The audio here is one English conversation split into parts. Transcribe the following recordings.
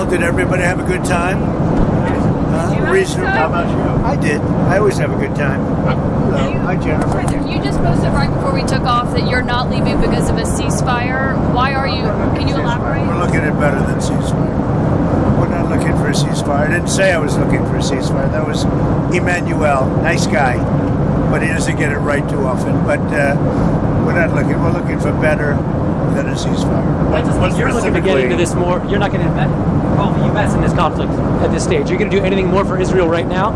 did everybody have a good time? Reasonable. How about you? I did. I always have a good time. Hello. Hi, Jennifer. You just posted right before we took off that you're not leaving because of a ceasefire. Why are you? Can you elaborate? We're looking at better than ceasefire. We're not looking for a ceasefire. I didn't say I was looking for a ceasefire. That was Emmanuel. Nice guy. But he doesn't get it right too often. But we're not looking. We're looking for better than a ceasefire. You're looking to get into this more. You're not going to involve the U.S. in this conflict at this stage. You're going to do anything more for Israel right now?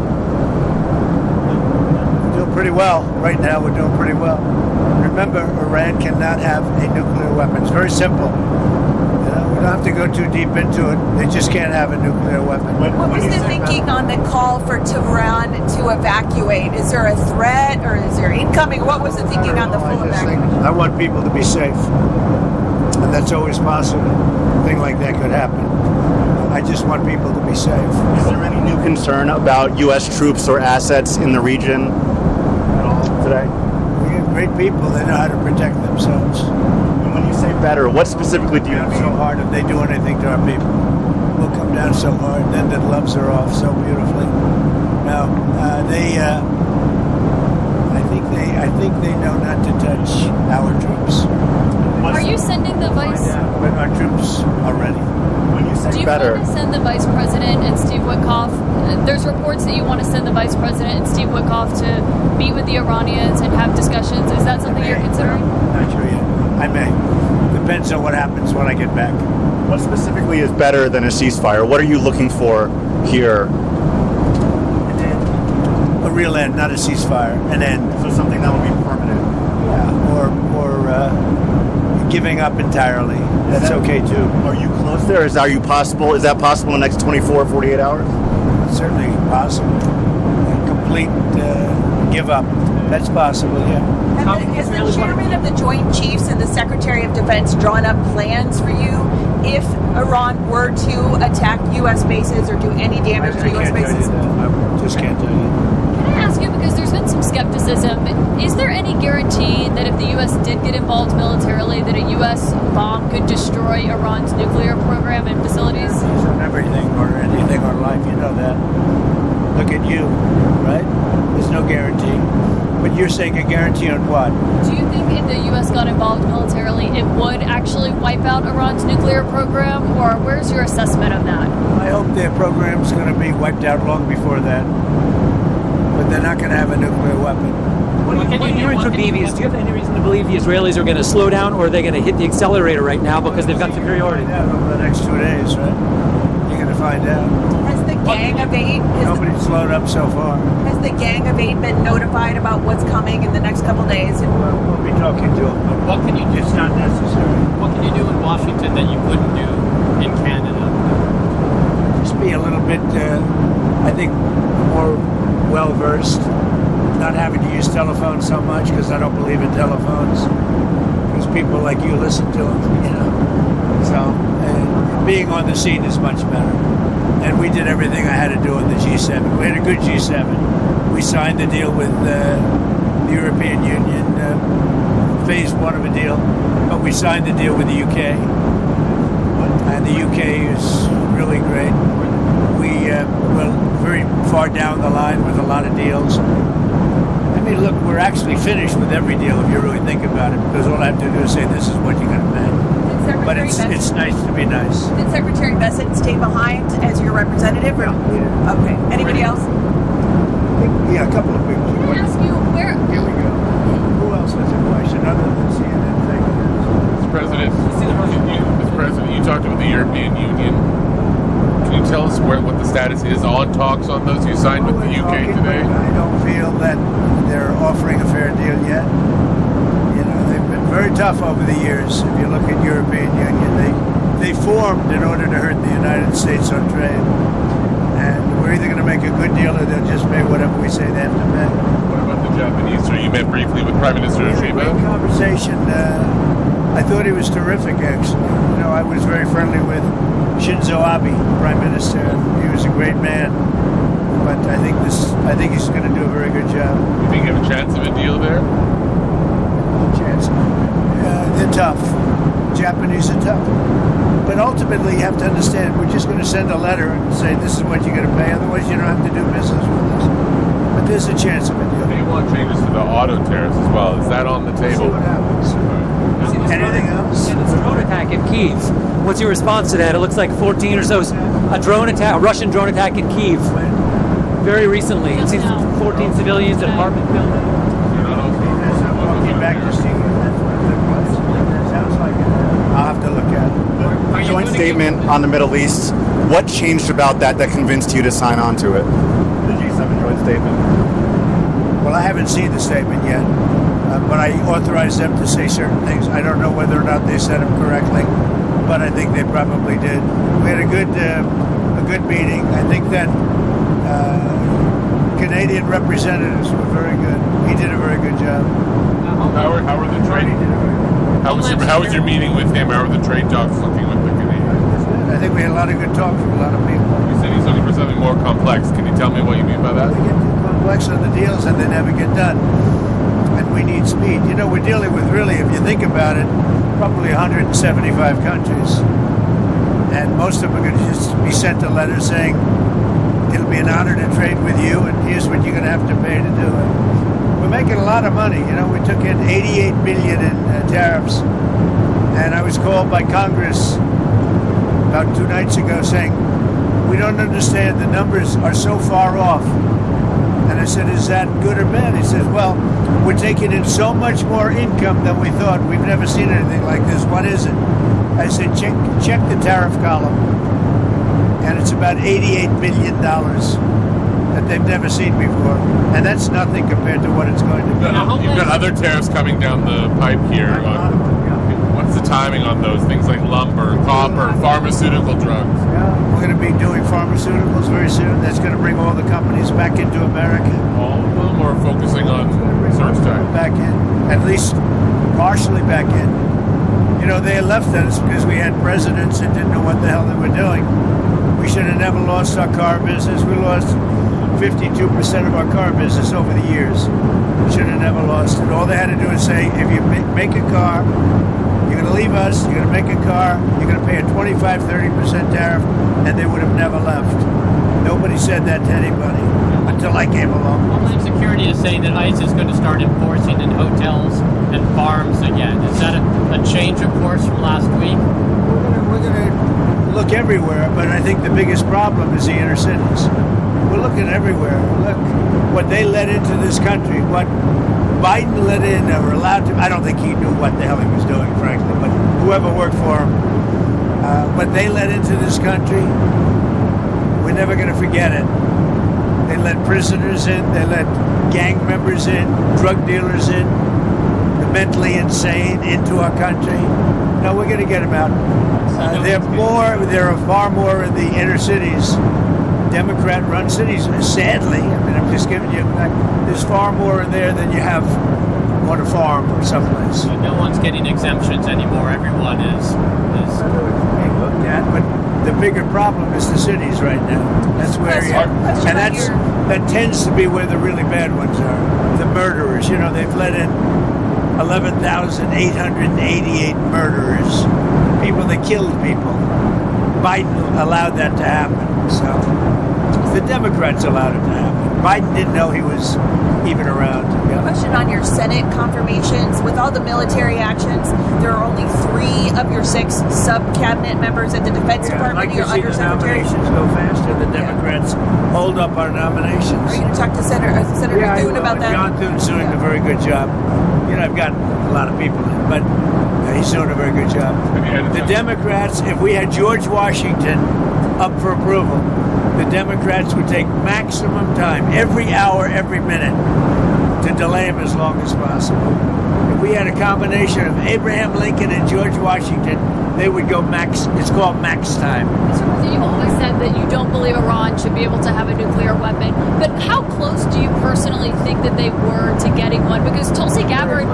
We're doing pretty well. Right now, we're doing pretty well. Remember, Iran cannot have a nuclear weapon. It's very simple. We don't have to go too deep into it. They just can't have a nuclear weapon. What was the thinking on the call for Tehran to evacuate? Is there a threat or is there incoming? What was the thinking on the full evacuation? I want people to be safe. And that's always possible. A thing like that could happen. I just want people to be safe. Is there any new concern about U.S. troops or assets in the region at all today? We have great people. They know how to protect themselves. And when you say better, what specifically do you mean? So hard if they do anything to our people. We'll come down so hard, then the gloves are off so beautifully. Now, I think they know not to touch our troops. Are you sending the vice? But our troops are ready. When you say Do you better, want to send the vice president and Steve Witkoff? There's reports that you want to send the vice president and Steve Witkoff to meet with the Iranians and have discussions. Is that something you're considering? Not sure yet. I may. Depends on what happens when I get back. what specifically is better than a ceasefire? What are you looking for here? A real end, not a ceasefire. An end. So something that will be permanent. Yeah. Or giving up entirely. That's okay too. Are you close there? Is that possible in the next 24, 48 hours? It's certainly possible. A complete give up. That's possible, yeah. Has the chairman of the Joint Chiefs and the Secretary of Defense drawn up plans for you if Iran were to attack U.S. bases or do any damage to U.S. bases? I just can't tell you. Can I ask you, because there's been some skepticism, is there any guarantee that if the U.S. did get involved militarily, that a U.S. bomb could destroy Iran's nuclear program and facilities? Everything or anything or life, you know that. Look at you, right? There's no guarantee. But you're saying a guarantee on what? Do you think if the U.S. got involved militarily, it would actually wipe out Iran's nuclear program? Or where's your assessment of that? I hope their program's going to be wiped out long before that. But they're not going to have a nuclear weapon. You're into BBs. Do you have any reason to believe the Israelis are going to slow down, or are they going to hit the accelerator right now because they've got superiority? Yeah, over the next 2 days, right? You're going to find out. Has the Gang of Eight? Nobody's slowed up so far. Has the Gang of Eight been notified about what's coming in the next couple days? We'll be talking to them. What can you do? It's not necessary. What can you do in Washington that you couldn't do in Canada? Just be a little bit, I think, more well-versed. Not having to use telephones so much because I don't believe in telephones. Because people like you listen to them, you know. So being on the scene is much better. And we did everything I had to do in the G7. We had a good G7. We signed the deal with the European Union, phase one of a deal. But we signed the deal with the UK. And the UK is really great. We're very far down the line with a lot of deals. I mean, look, we're actually finished with every deal if you really think about it, because all I have to do is say this is what you're going to pay. But it's nice to be nice. Did Secretary Bessent stay behind as your representative? Or? Yeah. Okay. Anybody else? Yeah, a couple of people. Can I ask you, where... Here we go. Who else has a question other than CNN? Mr. President, you talked with the European Union. Can you tell us what the status is on talks on those you signed with the UK today? I don't feel that they're offering a fair deal yet. You know, they've been very tough over the years. If you look at European Union, they formed in order to hurt the United States on trade. And we're either going to make a good deal or they'll just pay whatever we say they have to pay. What about the Japanese? So you met briefly with Prime Minister Shiba? Great conversation. I thought he was terrific, actually. You know, I was very friendly with Shinzo Abe, Prime Minister. He was a great man. But I think he's going to do a very good job. You think you have a chance of a deal there? Chance. They're tough. Japanese are tough. But ultimately, ultimately, you have to understand, we're just going to send a letter and say, this is what you're going to pay. Otherwise, you don't have to do business with us. But there's a chance of it. They want changes to the auto tariffs as well. Is that on the See table? what happens. Anything else? Yeah, this drone attack in Kyiv. What's your response to that? It looks like 14 or so, a Russian drone attack in Kyiv. Very recently. It seems 14 civilians, an apartment building. Walking back to see sounds like it. I'll have to look at it. Joint statement on the Middle East. What changed about that convinced you to sign on to it? The G7 joint statement. Well, I haven't seen the statement yet, but I authorized them to say certain things. I don't know whether or not they said them correctly, but I think they probably did. We had a good meeting. I think that Canadian representatives were very good. He did a very good job. How are the trade? How was your meeting with him? How are the trade talks looking with the Canadians? I think we had a lot of good talks with a lot of people. You said he's looking for something more complex. Can you tell me what you mean by that? We get too complex on the deals and they never get done. And we need speed. You know, we're dealing with really, if you think about it, probably 175 countries. And most of them are going to just be sent a letter saying, it'll be an honor to trade with you and here's what you're going to have to pay to do it. We're making a lot of money. You know, we took in $88 billion in tariffs. And I was called by Congress about 2 nights ago saying, we don't understand, the numbers are so far off. And I said, is that good or bad? He says, well, we're taking in so much more income than we thought. We've never seen anything like this. What is it? I said, check the tariff column. And it's about $88 billion that they've never seen before. And that's nothing compared to what it's going to be. You've got other tariffs coming down the pipe here. What's the timing on those? Things like lumber, copper, pharmaceutical drugs. Yeah, we're going to be doing pharmaceuticals very soon. That's going to bring all the companies back into America. All of them, or focusing on search time? Back in, at least partially back in. You know, they left us because we had presidents that didn't know what the hell they were doing. We should have never lost our car business. We lost 52% of our car business over the years. Should have never lost it. All they had to do is say, if you make a car, you're going to leave us, you're going to make a car, you're going to pay a 25-30% tariff, and they would have never left. Nobody said that to anybody until I came along. Homeland Security is saying that ICE is going to start enforcing in hotels and farms again. Is that a change of course from last week? We're going to look everywhere, but I think the biggest problem is the inner cities. We're looking everywhere. Look what they let into this country, what Biden let in or allowed to. I don't think he knew what the hell he was doing, frankly, but whoever worked for him, what they let into this country, we're never going to forget it. They let prisoners in, they let gang members in, drug dealers in, the mentally insane into our country. No, we're going to get them out. There are far more in the inner cities, Democrat-run cities, sadly. I mean, I'm just giving you a fact. There's far more in there than you have on a farm or someplace. So no one's getting exemptions anymore. Everyone is being looked at, but the bigger problem is the cities right now. That's where you and that tends to be where the really bad ones are. The murderers. You know, they've let in 11,888 murderers, people that killed people. Biden allowed that to happen. So the Democrats allowed it to happen. Biden didn't know he was even around. Yeah. Question on your Senate confirmations. With all the military actions, there are only 3 of your 6 sub-cabinet members at the Defense I'd Department. like Your to see the undersecretary. nominations go faster. The Democrats hold up our nominations. Are you going to talk to Senator Thune about that? John Thune's doing a very good job. You know, I've got a lot of people in, but he's doing a very good job. The Democrats, if we had George Washington up for approval, the Democrats would take maximum time, every hour, every minute, to delay him as long as possible. If we had a combination of Abraham Lincoln and George Washington, they would go max. It's called max time. So you've always said that you don't believe Iran should be able to have a nuclear weapon, but how close do you personally think that they were to getting one? Because Tulsi Gabbard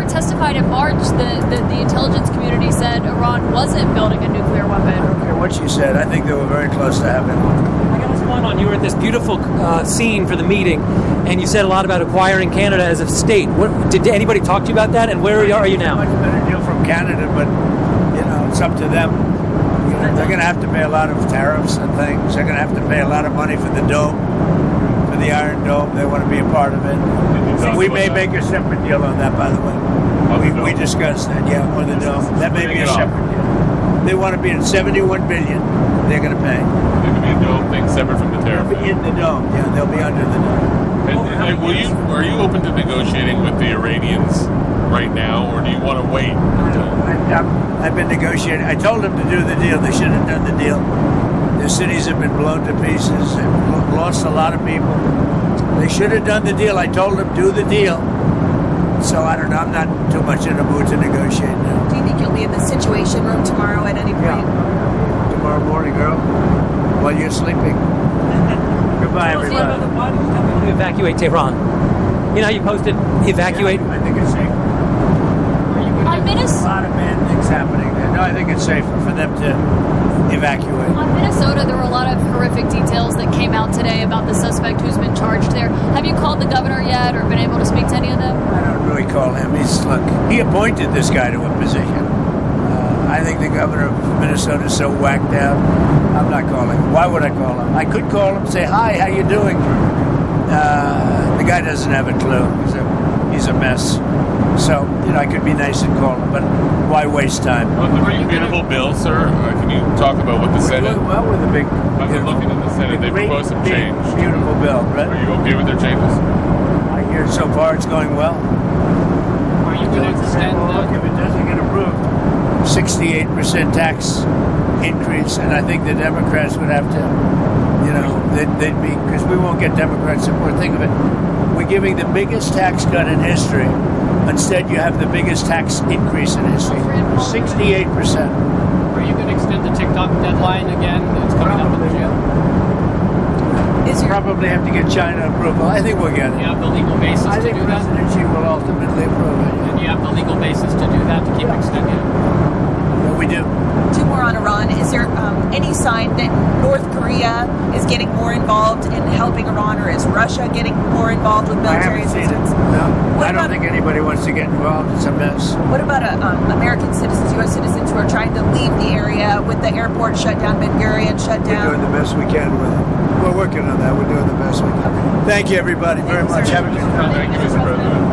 testified in March that the intelligence community said Iran wasn't building a nuclear weapon. I don't care what she said. I think they were very close to having one. I got one on. You were at this beautiful scene for the meeting, and you said a lot about acquiring Canada as a state. Did anybody talk to you about that, and where are you now? Much better deal from Canada, but you know, it's up to them. They're going to have to pay a lot of tariffs and things. They're going to have to pay a lot of money for the dome, for the Iron Dome. They want to be a part of it. We may make a separate deal on that, by the way. We discussed that, yeah, on the dome. That may be a separate deal. They want to be at $71 billion. They're going to pay. There could be a dome thing separate from the tariff. They'll be in the dome. Yeah, they'll be under the dome. Are you open to negotiating with the Iranians right now, or do you want to wait? I've been negotiating. I told them to do the deal. They should have done the deal. Their cities have been blown to pieces. They've lost a lot of people. They should have done the deal. I told them do the deal. So I don't know. I'm not too much in the mood to negotiate now. Do you think you'll be in the Situation Room tomorrow at any point? Yeah. Tomorrow morning, girl, while you're sleeping. Goodbye, everybody. Why did you tell people to evacuate Tehran? You know how you posted evacuate? I think it's safer. On A Minnesota, lot of bad things happening there. No, I think it's safer for them to evacuate. on Minnesota, there were a lot of horrific details that came out today about the suspect who's been charged there. Have you called the governor yet, or been able to speak to any of them? I don't really call him. He appointed this guy to a position. I think the governor of Minnesota is so whacked out. I'm not calling him. Why would I call him? I could call him, say, hi, how you doing? The guy doesn't have a clue. He's a mess. So, I could be nice and call him, but why waste time? On the big beautiful bill, sir, can you talk about what the Senate... Well, with the big... I've been looking in the Senate. They proposed some change. Beautiful bill, right? Are you okay with their changes? I hear so far it's going well. Are you going to extend Look, if it doesn't get approved, 68% tax increase, and I think the Democrats would have to, they'd be, because we won't get Democrat support. Think of it. We're giving the biggest tax cut in history. Instead, you have the biggest tax increase in history. 68%. Are you going to extend the TikTok deadline again? It's coming up in June. Probably have to get China approval. I think we'll get it. You have the legal basis I to think do that? President Xi will ultimately approve it. And you have the legal basis to do that, to keep extending it? But we do. Two more on Iran. Is there any sign that North Korea is getting more involved in helping Iran, or is Russia getting more involved with military I haven't seen it. assistance? No. What I don't about- think anybody wants to get involved. It's a mess. What about American citizens, U.S. citizens who are trying to leave the area with the airport shut down, Ben Gurion shut We're doing down? the best we can with it. We're working on that. We're doing the best we can. Thank you, everybody, very much. Have a good time. Thank you, Mr. President.